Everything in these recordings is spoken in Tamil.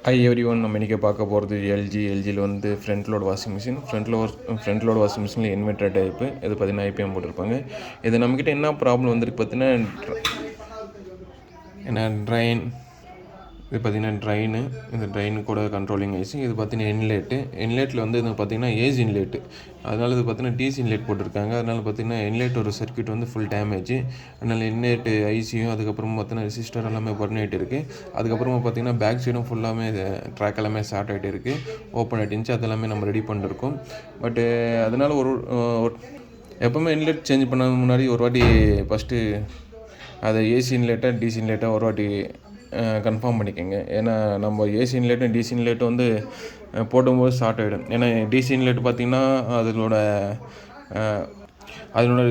High every one. நம்ம இன்றைக்கி பார்க்க போகிறது எல்ஜியில் வந்து front load washing machine. Front load washing மிஷினில் இன்வெர்டர் டைப்பு. இது பார்த்திங்கன்னா ஐபிஎம் போட்டிருப்பாங்க. இது நம்மக்கிட்ட என்ன ப்ராப்ளம் வந்திருக்கு பார்த்தீங்கன்னா, ட்ரைன். இது பார்த்திங்கன்னா ட்ரைனு. இந்த ட்ரைனு கூட கண்ட்ரோலிங் ஐசி. இது பார்த்திங்கன்னா இன்லேட்டில் வந்து இது பார்த்திங்கன்னா ஏஜ் இன்லேட்டு. அதனால் இது பார்த்திங்கன்னா டிசி இன்லேட் போட்டிருக்காங்க. அதனால் பார்த்திங்கன்னா இன்லேட் ஒரு சர்க்யூட் வந்து ஃபுல் டேமேஜ். அதனால் இன்லேட்டு ஐசியும் அதுக்கப்புறம் பார்த்திங்கன்னா ரெசிஸ்டர் எல்லாமே பர்ன் ஆகிட்டு இருக்குது. அதுக்கப்புறமா பார்த்திங்கன்னா பேக் சைடும் ஃபுல்லாமே ட்ராக் எல்லாமே ஷார்ட் ஆகிட்டு இருக்குது, ஓப்பன் ஆகிட்டு அதெல்லாமே நம்ம ரெடி பண்ணிருக்கோம். பட்டு அதனால் எப்போவுமே இன்லெட் சேஞ்ச் பண்ண முன்னாடி ஒரு வாட்டி ஃபஸ்ட்டு அதை ஏசி இன்லேட்டாக டிசி இன்லேட்டாக ஒரு வாட்டி கன்ஃபார்ம் பண்ணிக்கோங்க. ஏன்னா நம்ம ஏசி இன்லேட்டும் டிசி இன்லேட்டும் வந்து போடும்போது ஷார்ட் ஆகிடும். ஏன்னா டிசி இன்லேட் பார்த்திங்கன்னா அதனோட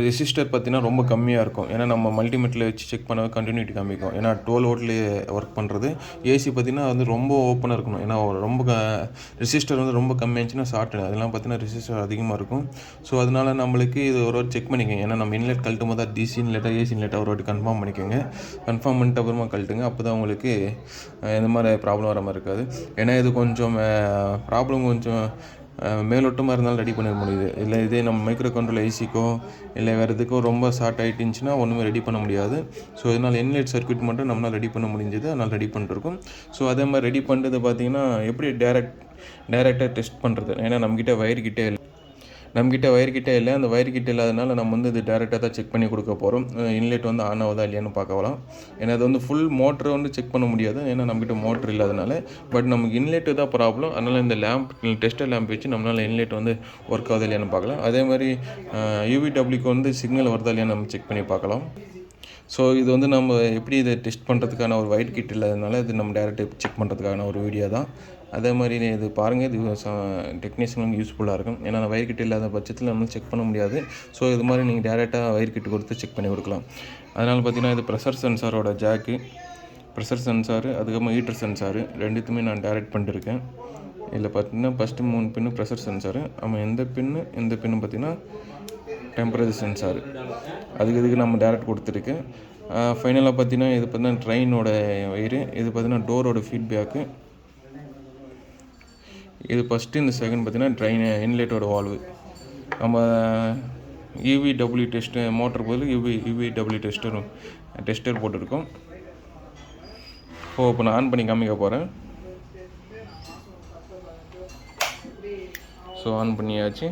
ரெசிஸ்டர் பார்த்திங்கன்னா ரொம்ப கம்மியாக இருக்கும். ஏன்னா நம்ம மல்டிமீட்டரில் வச்சு செக் பண்ண கண்டினியூட்டி காமிக்கும். ஏன்னா 12 வோல்ட்லேயே ஒர்க் பண்ணுறது. ஏசி பார்த்திங்கன்னா வந்து ரொம்ப ஓப்பனாக இருக்கணும். ஏன்னா ரொம்ப ரெசிஸ்டர் வந்து ரொம்ப கம்மியாச்சுன்னா ஷார்ட் ஆகிடும். அதெல்லாம் பார்த்திங்கன்னா ரெசிஸ்டர் அதிகமாக இருக்கும். ஸோ அதனால் நம்மளுக்கு இது ஒரு வாட்டி செக் பண்ணிக்கோங்க. ஏன்னா நம்ம இன்லெட் கழட்டும் போது டிசி இன்லெட்டாக ஏசி இன்லெட்டாக ஒரு வாட்டி கன்ஃபார்ம் பண்ணிக்கோங்க. கன்ஃபார்ம் பண்ணிட்டு அப்புறமா கழட்டுங்க. அப்போ தான் உங்களுக்கு இந்த மாதிரி ப்ராப்ளம் வர மாதிரி இருக்காது. ஏன்னா இது கொஞ்சம் ப்ராப்ளம் கொஞ்சம் மேலோட்டமாக இருந்தாலும் ரெடி பண்ண முடியுது. இல்லை இதே நம்ம மைக்ரோ கண்ட்ரோல் ஐசிக்கோ இல்லை வேறு எதுக்கோ ரொம்ப ஷார்ட் ஆகிட்டுச்சுன்னா ஒன்றுமே ரெடி பண்ண முடியாது. ஸோ இதனால் இன்லெட் சர்க்யூட் மட்டும் நம்மளால் ரெடி பண்ண முடிஞ்சது. அதனால் ரெடி பண்ணிருக்கோம். ஸோ அதே மாதிரி ரெடி பண்ணுறது பார்த்திங்கன்னா எப்படி டேரெக்டாக டெஸ்ட் பண்ணுறது. ஏன்னா நம்மக்கிட்ட வயர் கிட்டே இல்லை. அந்த வயர் கிட்டே இல்லாதனால நம்ம வந்து இது டேரெக்டாக தான் செக் பண்ணி கொடுக்க போகிறோம். இன்லெட் வந்து ஆன் ஆகுதா இல்லையான்னு பார்க்கலாம். ஏன்னா அது வந்து ஃபுல் மோட்டரை வந்து செக் பண்ண முடியாது. ஏன்னா நம்மக்கிட்ட மோட்ரு இல்லாதனால. பட் நமக்கு இன்லெட்டு தான் ப்ராப்ளம். அதனால் இந்த டெஸ்டர் லேம்ப் வச்சு நம்மளால் இன்லெட் வந்து ஒர்க் ஆகுதா இல்லையான்னு பார்க்கலாம். அதே மாதிரி யூவிடபிள்யூக்கு வந்து சிக்னல் வருதா இல்லையான்னு நம்ம செக் பண்ணி பார்க்கலாம். ஸோ இது வந்து நம்ம எப்படி இதை டெஸ்ட் பண்ணுறதுக்கான ஒரு ஒயிட் கிட் இல்லாதனால இது நம்ம டேரெக்டாக செக் பண்ணுறதுக்கான ஒரு வீடியோ தான். அதே மாதிரி இது பாருங்கள், இது டெக்னீஷியனுக்கு யூஸ்ஃபுல்லாக இருக்கும். ஏன்னா வயர் கிட் இல்லாத பட்சத்தில் நம்ம செக் பண்ண முடியாது. ஸோ இது மாதிரி நீங்கள் டேரெக்டாக வயர் கிட் கொடுத்து செக் பண்ணி கொடுக்கலாம். அதனால் பார்த்திங்கன்னா இது ப்ரெஷர் சென்சாரோட ஜாக்கு, ப்ரெஷர் சென்சாரு, அதுக்கப்புறம் ஹீட்டர் சென்சாரு ரெண்டுத்துமே நான் டேரெக்ட் பண்ணிட்டுருக்கேன். இதில் பார்த்திங்கன்னா ஃபஸ்ட்டு 3 பின்னு ப்ரெஷர் சென்சாரு, ஆமாம் எந்த பின்னு பார்த்திங்கன்னா டெம்பரேச்சர் சென்சாரு. இதுக்கு நம்ம டேரெக்ட் கொடுத்துருக்கேன். ஃபைனலாக பார்த்திங்கன்னா இது பார்த்திங்கன்னா ட்ரெயினோட வயிறு, இது பார்த்திங்கன்னா டோரோட ஃபீட்பேக்கு, இது ஃபஸ்ட்டு இந்த செகண்ட் பார்த்திங்கன்னா ட்ரெயின் இன்லெட்டோட வால்வு. நம்ம யூவிடபிள்யூ டெஸ்ட்டு மோட்டர் பதில் யூவிடபிள்யூ டெஸ்டர் போட்டிருக்கோம். இப்போ நான் ஆன் பண்ணி காமிக்க போகிறேன். ஸோ ஆன் பண்ணியாச்சு.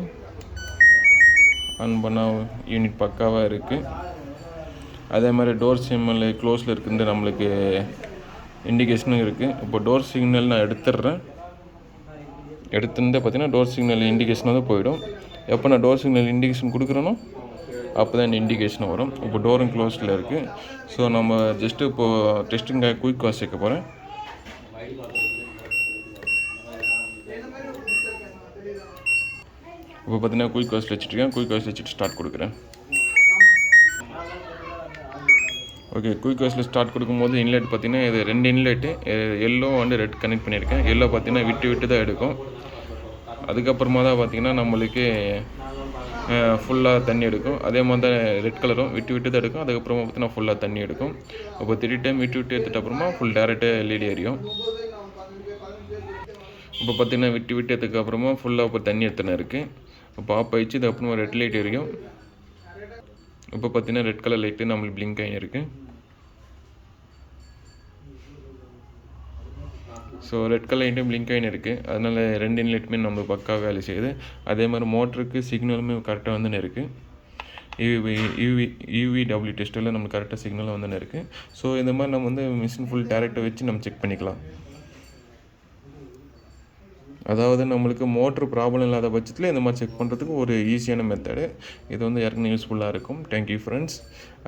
ஆன் பண்ணால் யூனிட் பக்காவாக இருக்குது. அதே மாதிரி டோர் சிக்னல் க்ளோஸில் இருக்குது நம்மளுக்கு இண்டிகேஷனும் இருக்குது. இப்போ டோர் சிக்னல் நான் எடுத்துடுறேன். பார்த்திங்கன்னா டோர் சிக்னல் இண்டிகேஷன் வந்து போயிடும். எப்போ நான் டோர் சிக்னல் இண்டிகேஷன் கொடுக்குறேனோ அப்போ தான் இந்த இண்டிகேஷன் வரும். இப்போ டோரும் க்ளோஸில் இருக்குது. ஸோ நம்ம ஜஸ்ட்டு இப்போது டெஸ்டிங்காக குயிக் வாஷ் சேர்க்க போகிறேன். இப்போ பார்த்திங்கன்னா குயிக் வாஷ் வச்சுட்ருக்கேன். குயிக் வாஷ் வச்சுட்டு ஸ்டார்ட் கொடுக்குறேன். ஓகே, குயிக் வாஷில் ஸ்டார்ட் கொடுக்கும்போது இன்லெட் பார்த்திங்கன்னா இது 2 inlet yellow and red connect பண்ணியிருக்கேன். எல்லோ பார்த்திங்கன்னா விட்டு தான் எடுக்கும். அதுக்கப்புறமா தான் பார்த்திங்கன்னா நம்மளுக்கு ஃபுல்லாக தண்ணி எடுக்கும். அதே மாதிரி தான் ரெட் கலரும் விட்டு தான் எடுக்கும். அதுக்கப்புறமா பார்த்திங்கன்னா ஃபுல்லாக தண்ணி எடுக்கும். இப்போ 3 டைம் விட்டு எடுத்துகிட்ட அப்புறமா ஃபுல் டேரெக்டாக எல்இடி எரியும். இப்போ பார்த்திங்கன்னா விட்டு எடுத்ததுக்கப்புறமா ஃபுல்லாக இப்போ தண்ணி எடுத்துன்னு இருக்குது. இப்போ ஆஃப் ஆகிடுச்சு. இதுக்கப்புறமா ரெட் லைட் எரியும். இப்போ பார்த்திங்கன்னா ரெட் கலர் லைட்டு நம்மளுக்கு பிளிங்க் ஆகிருக்கு. ஸோ ரெட் கலர் லைட்டும் பிளிங்க் ஆகின்னு இருக்குது. அதனால் 2 இன்லெட்டுமே நம்மளுக்கு பக்காவாக வேலை செய்யுது. அதே மாதிரி மோட்டருக்கு சிக்னலுமே கரெக்டாக வந்துன்னு இருக்குது. யூவிடபிள்யூ டெஸ்ட்டில் நம்மளுக்கு கரெக்டாக சிக்னலும் வந்துன்னு இருக்குது. ஸோ இந்த மாதிரி நம்ம வந்து மிஷின் ஃபுல் டேரெக்டாக வச்சு நம்ம செக் பண்ணிக்கலாம். அதாவது நம்மளுக்கு மோட்ரு ப்ராப்ளம் இல்லாத பட்சத்தில் இந்த மாதிரி செக் பண்ணுறதுக்கு ஒரு ஈஸியான மெத்தடு. இது வந்து யாருக்குன்னு யூஸ்ஃபுல்லாக இருக்கும். Thank you friends.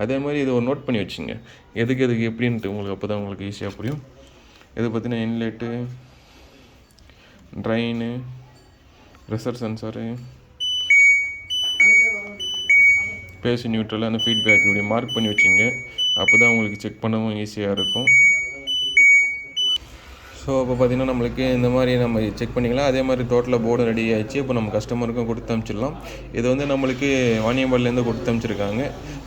அதே மாதிரி இதை ஒரு நோட் பண்ணி வச்சுங்க, எதுக்கு எப்படின்ட்டு உங்களுக்கு. அப்போ தான் உங்களுக்கு ஈஸியாக புரியும். இது பார்த்திங்கன்னா inlet, drain, pressure sensor, base neutral, அந்த ஃபீட்பேக் இப்படி மார்க் பண்ணி வச்சுங்க. அப்போ தான் உங்களுக்கு செக் பண்ணவும் ஈஸியாக இருக்கும். ஸோ இப்போ பார்த்திங்கன்னா நம்மளுக்கு இந்த மாதிரி நம்ம செக் பண்ணிக்கலாம். அதே மாதிரி டோட்டலாக போர்டும் ரெடி ஆகிடுச்சு. இப்போ நம்ம கஸ்டமருக்கும் கொடுத்து அனுப்பிச்சிடலாம். இது வந்து நம்மளுக்கு வாணியம்பாடிலேருந்து கொடுத்து அனுப்பிச்சிருக்காங்க.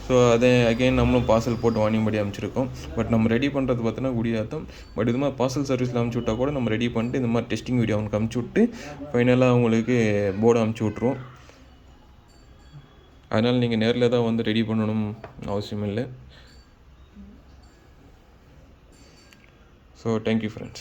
ஸோ அதே அகைன் நம்மளும் பார்சல் போட்டு வாணியம்பாடி அனுப்பிச்சிருக்கோம். பட் நம்ம ரெடி பண்ணுறது பார்த்தீங்கன்னா குடியாத்தம். பட் இது மாதிரி பார்சல் சர்வீஸில் அனுப்பிச்சி விட்டால் கூட நம்ம ரெடி பண்ணிட்டு இந்த மாதிரி டெஸ்டிங் வீடியோ அவனுக்கு அனுப்பிச்சி விட்டு ஃபைனலாக அவங்களுக்கு போர்டு அனுப்பிச்சி விட்ருவோம். அதனால் நீங்கள் நேரில் தான் வந்து ரெடி பண்ணணும் அவசியம் இல்லை. So thank you friends.